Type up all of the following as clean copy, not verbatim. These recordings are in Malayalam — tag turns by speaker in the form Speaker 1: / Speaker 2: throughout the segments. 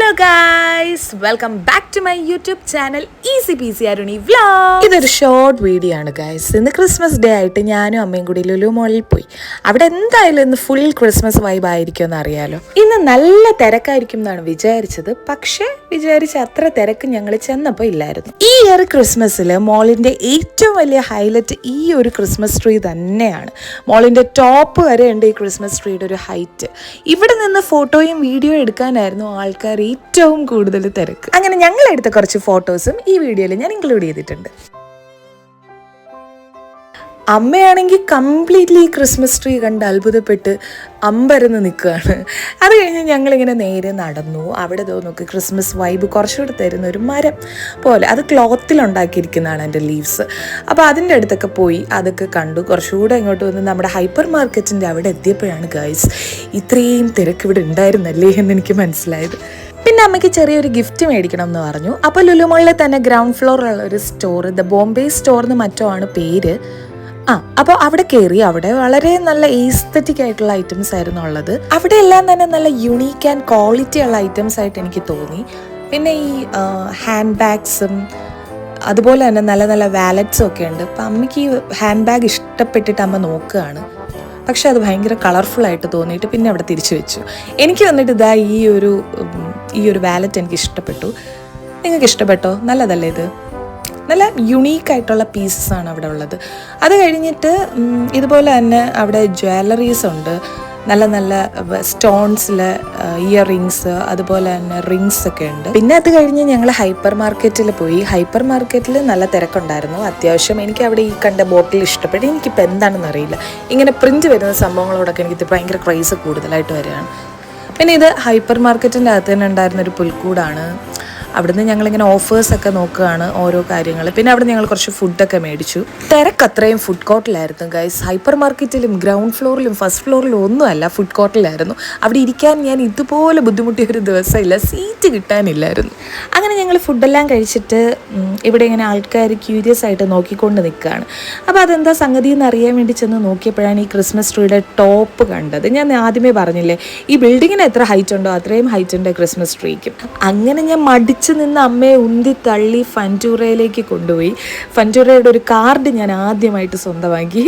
Speaker 1: Hello guys, welcome back to my YouTube channel easy peasy Aruni vlog. ഇതൊരു ഷോർട്ട് വീഡിയോ ആണ് ഗൈസ്. ഇന്ന് ക്രിസ്മസ് ഡേ ആയിട്ട് ഞാനും അമ്മയും കൂടി ലുലു മോളിൽ പോയി. അവിടെ എന്തായാലും ഇന്ന് ഫുൾ ക്രിസ്മസ് വൈബ് ആയിരിക്കും എന്ന് അറിയാലോ. ഇന്ന് നല്ല തിരക്കായിരിക്കും എന്നാണ് വിചാരിച്ചത്, പക്ഷേ വിചാരിച്ച അത്ര തിരക്ക് ഞങ്ങൾ ചെന്നപ്പോൾ ഇല്ലായിരുന്നു. ഈ ഇയർ ക്രിസ്മസിൽ മോളിന്റെ ഏറ്റവും വലിയ ഹൈലൈറ്റ് ഈ ഒരു ക്രിസ്മസ് ട്രീ തന്നെയാണ്. മോളിന്റെ ടോപ്പ് വരെ ഉണ്ട് ഈ ക്രിസ്മസ് ട്രീയുടെ ഒരു ഹൈറ്റ്. ഇവിടെ നിന്ന് ഫോട്ടോയും വീഡിയോ എടുക്കാനായിരുന്നു ആൾക്കാർ ഏറ്റവും കൂടുതൽ തിരക്ക്. അങ്ങനെ ഞങ്ങൾ എടുത്ത കുറച്ച് ഫോട്ടോസും ഈ വീഡിയോയിൽ ഞാൻ ഇൻക്ലൂഡ് ചെയ്തിട്ടുണ്ട്. അമ്മയാണെങ്കിൽ കംപ്ലീറ്റ്ലി ഈ ക്രിസ്മസ് ട്രീ കണ്ട് അത്ഭുതപ്പെട്ട് അമ്പരന്ന് നിൽക്കുകയാണ്. അത് കഴിഞ്ഞ് ഞങ്ങളിങ്ങനെ നേരെ നടന്നു. അവിടെ നോക്കി ക്രിസ്മസ് വൈബ് കുറച്ചുകൂടെ തരുന്ന ഒരു മരം പോലെ, അത് ക്ലോത്തിലുണ്ടാക്കിയിരിക്കുന്നതാണ് എൻ്റെ ലീവ്സ്. അപ്പോൾ അതിൻ്റെ അടുത്തൊക്കെ പോയി അതൊക്കെ കണ്ടു. കുറച്ചുകൂടെ ഇങ്ങോട്ട് വന്ന് നമ്മുടെ ഹൈപ്പർ മാർക്കറ്റിൻ്റെ അവിടെ എത്തിയപ്പോഴാണ് ഗൈസ് ഇത്രയും തിരക്ക് ഇവിടെ ഉണ്ടായിരുന്നല്ലേ എന്ന് എനിക്ക് മനസ്സിലായത്. പിന്നെ അമ്മയ്ക്ക് ചെറിയൊരു ഗിഫ്റ്റ് മേടിക്കണം എന്ന് പറഞ്ഞു. അപ്പോൾ ലുലു മോളിലെ തന്നെ ഗ്രൗണ്ട് ഫ്ലോറിലുള്ള ഒരു സ്റ്റോർ, ദ ബോംബെ സ്റ്റോർ എന്ന് മറ്റോ ആണ് പേര്. അപ്പോൾ അവിടെ കയറി. അവിടെ വളരെ നല്ല ഈസ്തറ്റിക് ആയിട്ടുള്ള ഐറ്റംസ് ആയിരുന്നു ഉള്ളത്. അവിടെ എല്ലാം തന്നെ നല്ല യുണീക്ക് ആൻഡ് ക്വാളിറ്റി ഉള്ള ഐറ്റംസ് ആയിട്ട് എനിക്ക് തോന്നി. പിന്നെ ഈ ഹാൻഡ് ബാഗ്സും അതുപോലെ തന്നെ നല്ല നല്ല വാലറ്റ്സും ഒക്കെ ഉണ്ട്. അപ്പം അമ്മയ്ക്ക് ഈ ഹാൻഡ് ബാഗ് ഇഷ്ടപ്പെട്ടിട്ട് അമ്മ നോക്കുകയാണ്. പക്ഷെ അത് ഭയങ്കര കളർഫുള്ളായിട്ട് തോന്നിയിട്ട് പിന്നെ അവിടെ തിരിച്ചു വെച്ചു. എനിക്ക് വന്നിട്ട് ഇതാ ഈ ഒരു വാലറ്റ് എനിക്ക് ഇഷ്ടപ്പെട്ടു. നിങ്ങൾക്ക് ഇഷ്ടപ്പെട്ടോ? നല്ലതല്ലേ ഇത്? നല്ല യുണീക്കായിട്ടുള്ള പീസസ് ആണ് അവിടെ ഉള്ളത്. അത് കഴിഞ്ഞിട്ട് ഇതുപോലെ തന്നെ അവിടെ ജ്വല്ലറീസ് ഉണ്ട്. നല്ല നല്ല സ്റ്റോൺസിൽ ഇയർ റിങ്സ്, അതുപോലെ തന്നെ റിങ്സ് ഒക്കെ ഉണ്ട്. പിന്നെ അത് കഴിഞ്ഞ് ഞങ്ങൾ ഹൈപ്പർ മാർക്കറ്റിൽ പോയി. ഹൈപ്പർ മാർക്കറ്റിൽ നല്ല തിരക്കുണ്ടായിരുന്നു അത്യാവശ്യം. എനിക്ക് അവിടെ ഈ കണ്ട ബോട്ടിൽ ഇഷ്ടപ്പെട്ടു. എനിക്കിപ്പോൾ എന്താണെന്ന് അറിയില്ല, ഇങ്ങനെ പ്രിന്റ് വരുന്ന സംഭവങ്ങളോടൊക്കെ എനിക്ക് ഭയങ്കര ക്രൈസ് കൂടുതലായിട്ട് വരികയാണ്. പിന്നെ ഇത് ഹൈപ്പർ മാർക്കറ്റിൻ്റെ അകത്ത് തന്നെ ഉണ്ടായിരുന്നൊരു പുൽക്കൂടാണ്. അവിടുന്ന് ഞങ്ങളിങ്ങനെ ഓഫേഴ്സൊക്കെ നോക്കുകയാണ് ഓരോ കാര്യങ്ങൾ. പിന്നെ അവിടെ ഞങ്ങൾ കുറച്ച് ഫുഡൊക്കെ മേടിച്ചു. തിരക്ക് അത്രയും ഫുഡ് കോർട്ടിലായിരുന്നു ഗൈസ്. ഹൈപ്പർ മാർക്കറ്റിലും ഗ്രൗണ്ട് ഫ്ലോറിലും ഫസ്റ്റ് ഫ്ലോറിലും ഒന്നുമല്ല, ഫുഡ് കോർട്ടിലായിരുന്നു. അവിടെ ഇരിക്കാൻ ഞാൻ ഇതുപോലെ ബുദ്ധിമുട്ടിയ ഒരു ദിവസമില്ല, സീറ്റ് കിട്ടാനില്ലായിരുന്നു. അങ്ങനെ ഞങ്ങൾ ഫുഡെല്ലാം കഴിച്ചിട്ട് ഇവിടെ ഇങ്ങനെ ആൾക്കാർ ക്യൂരിയസ് ആയിട്ട് നോക്കിക്കൊണ്ട് നിൽക്കുകയാണ്. അപ്പോൾ അതെന്താ സംഗതി എന്ന് അറിയാൻ വേണ്ടി ചെന്ന് നോക്കിയപ്പോഴാണ് ഈ ക്രിസ്മസ് ട്രീയുടെ ടോപ്പ് കണ്ടത്. ഞാൻ ആദ്യമേ പറഞ്ഞില്ലേ, ഈ ബിൽഡിങ്ങിന് എത്ര ഹൈറ്റ് ഉണ്ടോ അത്രയും ഹൈറ്റ് ഉണ്ട് ക്രിസ്മസ് ട്രീക്കും. അങ്ങനെ ഞാൻ നിന്ന് അമ്മയെ ഉന്തി തള്ളി ഫൻറ്റൂറയിലേക്ക് കൊണ്ടുപോയി. ഫൻറ്റൂറയുടെ ഒരു കാർഡ് ഞാൻ ആദ്യമായിട്ട് സ്വന്തമാക്കി.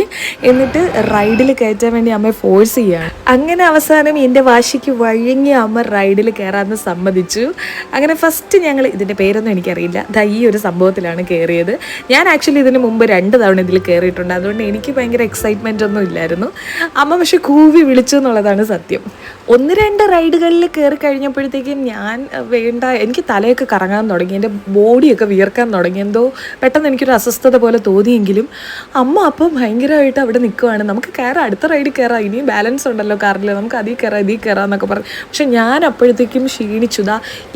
Speaker 1: എന്നിട്ട് റൈഡിൽ കയറ്റാൻ വേണ്ടി അമ്മയെ ഫോഴ്സ് ചെയ്യുകയാണ്. അങ്ങനെ അവസാനം എൻ്റെ വാശിക്ക് വഴങ്ങി അമ്മ റൈഡിൽ കയറാമെന്ന് സമ്മതിച്ചു. അങ്ങനെ ഫസ്റ്റ് ഞങ്ങൾ, ഇതിൻ്റെ പേരൊന്നും എനിക്കറിയില്ല, ഈ ഒരു സംഭവത്തിലാണ് കയറിയത്. ഞാൻ ആക്ച്വലി ഇതിന് മുമ്പ് 2 തവണ ഇതിൽ കയറിയിട്ടുണ്ട്. അതുകൊണ്ട് എനിക്ക് ഭയങ്കര എക്സൈറ്റ്മെൻ്റ് ഒന്നും ഇല്ലായിരുന്നു. അമ്മ പക്ഷെ കൂവി വിളിച്ചു എന്നുള്ളതാണ് സത്യം. 1-2 റൈഡുകളിൽ കയറി കഴിഞ്ഞപ്പോഴത്തേക്കും ഞാൻ വേണ്ട, എനിക്ക് തലയൊക്കെ കറങ്ങാൻ തുടങ്ങി, എൻ്റെ ബോഡിയൊക്കെ വിയർക്കാൻ തുടങ്ങി. എന്തോ പെട്ടെന്ന് എനിക്കൊരു അസ്വസ്ഥത പോലെ തോന്നിയെങ്കിലും അമ്മ അപ്പം ഭയങ്കരമായിട്ട് അവിടെ നിൽക്കുവാണ്. നമുക്ക് കയറാം, അടുത്ത റൈഡിൽ കയറാം, ഇനിയും ബാലൻസ് ഉണ്ടല്ലോ കാറിൽ, നമുക്ക് അതിൽ കയറാം ഇതിൽ കയറാം എന്നൊക്കെ പറഞ്ഞു. പക്ഷെ ഞാൻ അപ്പോഴത്തേക്കും ക്ഷീണിച്ചുതാ.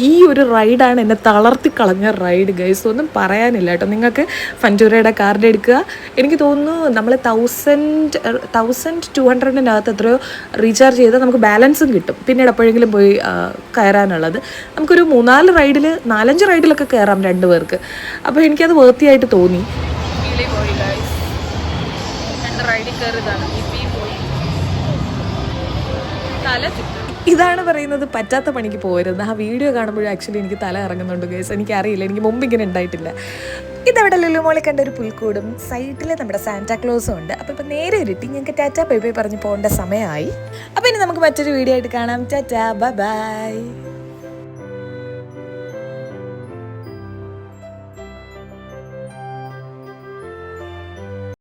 Speaker 1: ഈ ഒരു റൈഡാണ് എന്നെ തളർത്തി കളഞ്ഞ റൈഡ് ഗൈസ്. ഒന്നും പറയാനില്ല കേട്ടോ. നിങ്ങൾക്ക് ഫൻറ്റൂറയുടെ കാർഡ് എടുക്കുക. എനിക്ക് തോന്നുന്നു നമ്മൾ 1200 എത്രയോ റീചാർജ് ചെയ്താൽ നമുക്ക് ബാലൻസും കിട്ടും. പിന്നീട് എപ്പോഴെങ്കിലും പോയി കയറാനുള്ളത്. നമുക്കൊരു 4-5 റൈഡിലൊക്കെ കയറാം 2 പേർക്ക്. അപ്പോൾ എനിക്കത് വൃത്തിയായിട്ട് തോന്നി. ഇതാണ് പറയുന്നത്, പറ്റാത്ത പണിക്ക് പോരുന്നത്. ആ വീഡിയോ കാണുമ്പോഴും ആക്ച്വലി എനിക്ക് തല ഇറങ്ങുന്നുണ്ട് ഗൈസ്. എനിക്കറിയില്ല, എനിക്ക് മുമ്പ് ഇങ്ങനെ ഉണ്ടായിട്ടില്ല. ഇതവിടെ ലുലു മോളിൽ കണ്ട ഒരു പുൽക്കൂടും സൈഡിൽ നമ്മുടെ സാന്റാക്ലോസും ഉണ്ട്. അപ്പോൾ ഇപ്പം നേരെ ഇരുട്ടി ഞങ്ങൾക്ക് ടാറ്റാ ബൈ ബൈ പറഞ്ഞ് പോകേണ്ട സമയമായി. അപ്പോൾ ഇനി നമുക്ക് മറ്റൊരു വീഡിയോ ആയിട്ട് കാണാം. Tata bye bye.